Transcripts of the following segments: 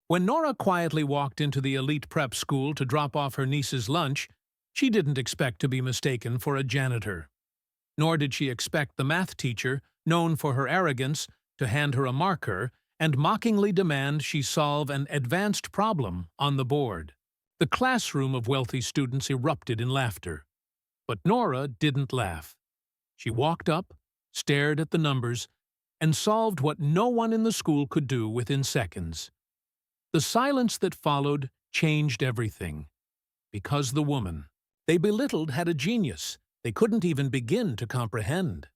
When Nora quietly walked into the elite prep school to drop off her niece's lunch, she didn't expect to be mistaken for a janitor. Nor did she expect the math teacher, known for her arrogance, to hand her a marker and mockingly demand she solve an advanced problem on the board. The classroom of wealthy students erupted in laughter. But Nora didn't laugh. She walked up, stared at the numbers, and solved what no one in the school could do within seconds. The silence that followed changed everything. Because the woman they belittled had a genius they couldn't even begin to comprehend.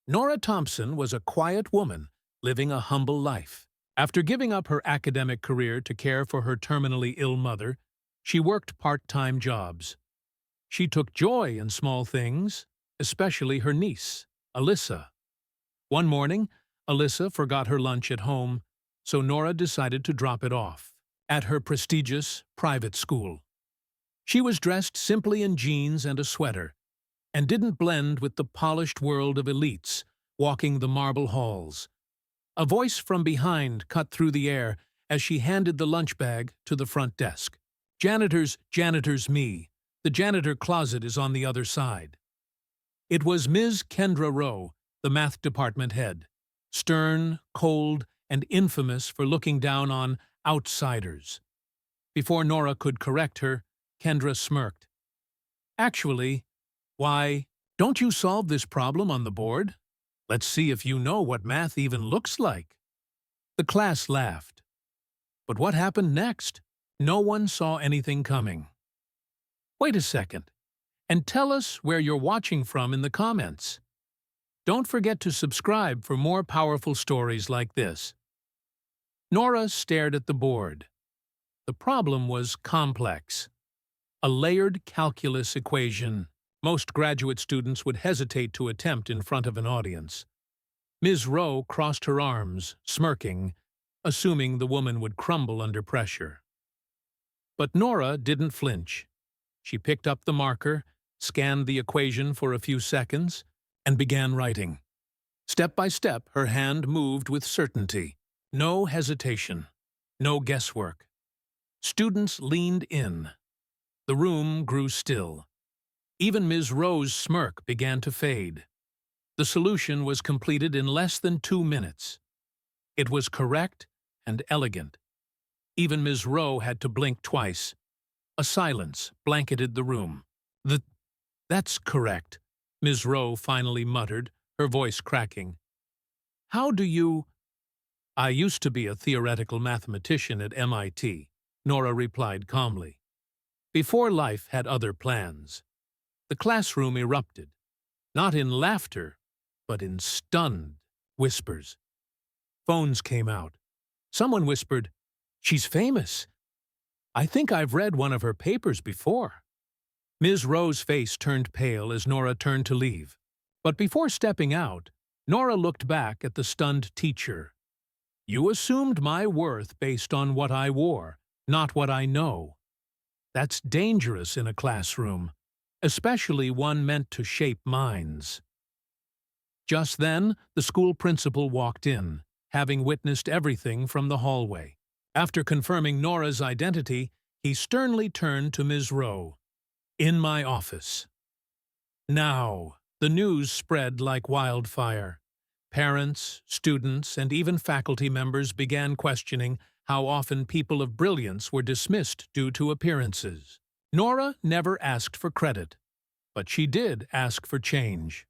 Nora Thompson was a quiet woman living a humble life. After giving up her academic career to care for her terminally ill mother, she worked part-time jobs. She took joy in small things, especially her niece, Alyssa. One morning, Alyssa forgot her lunch at home, so Nora decided to drop it off at her prestigious private school. She was dressed simply in jeans and a sweater, and didn't blend with the polished world of elites walking the marble halls. A voice from behind cut through the air as she handed the lunch bag to the front desk. Janitors, me. The janitor closet is on the other side." It was Ms. Kendra Rowe, the math department head, stern, cold, and infamous for looking down on outsiders. Before Nora could correct her, Kendra smirked. "Actually, why, don't you solve this problem on the board? Let's see if you know what math even looks like." The class laughed. But what happened next? No one saw anything coming. Wait a second, and tell us where you're watching from in the comments. Don't forget to subscribe for more powerful stories like this. Nora stared at the board. The problem was complex. A layered calculus equation most graduate students would hesitate to attempt in front of an audience. Ms. Rowe crossed her arms, smirking, assuming the woman would crumble under pressure. But Nora didn't flinch. She picked up the marker, scanned the equation for a few seconds, and began writing. Step by step, her hand moved with certainty. No hesitation, no guesswork. Students leaned in. The room grew still. Even Ms. Rowe's smirk began to fade. The solution was completed in less than 2 minutes. It was correct and elegant. Even Ms. Rowe had to blink twice. A silence blanketed the room. That's correct," Ms. Rowe finally muttered, her voice cracking. "How do you—" "I used to be a theoretical mathematician at MIT," Nora replied calmly. "Before life had other plans." The classroom erupted, not in laughter, but in stunned whispers. Phones came out. Someone whispered, "She's famous. I think I've read one of her papers before." Ms. Rowe's face turned pale as Nora turned to leave. But before stepping out, Nora looked back at the stunned teacher. "You assumed my worth based on what I wore, not what I know. That's dangerous in a classroom, especially one meant to shape minds." Just then, the school principal walked in, having witnessed everything from the hallway. After confirming Nora's identity, he sternly turned to Ms. Rowe. "In my office." Now, the news spread like wildfire. Parents, students, and even faculty members began questioning how often people of brilliance were dismissed due to appearances. Nora never asked for credit, but she did ask for change.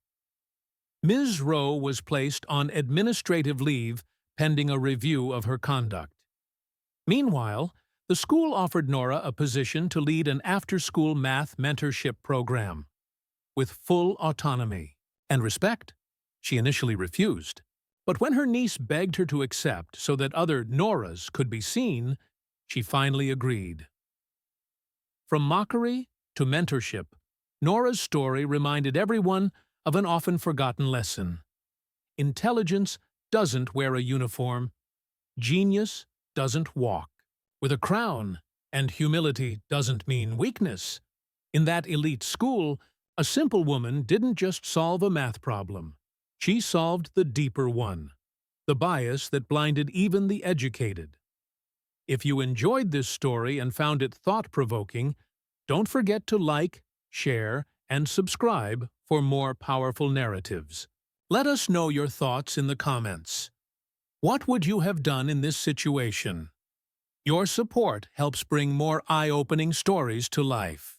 Ms. Rowe was placed on administrative leave pending a review of her conduct. Meanwhile, the school offered Nora a position to lead an after-school math mentorship program. With full autonomy and respect, she initially refused. But when her niece begged her to accept so that other Noras could be seen, she finally agreed. From mockery to mentorship, Nora's story reminded everyone of an often forgotten lesson. Intelligence doesn't wear a uniform. Genius doesn't walk with a crown, and humility doesn't mean weakness. In that elite school, a simple woman didn't just solve a math problem. She solved the deeper one, the bias that blinded even the educated. If you enjoyed this story and found it thought-provoking, don't forget to like, share, and subscribe for more powerful narratives. Let us know your thoughts in the comments. What would you have done in this situation? Your support helps bring more eye-opening stories to life.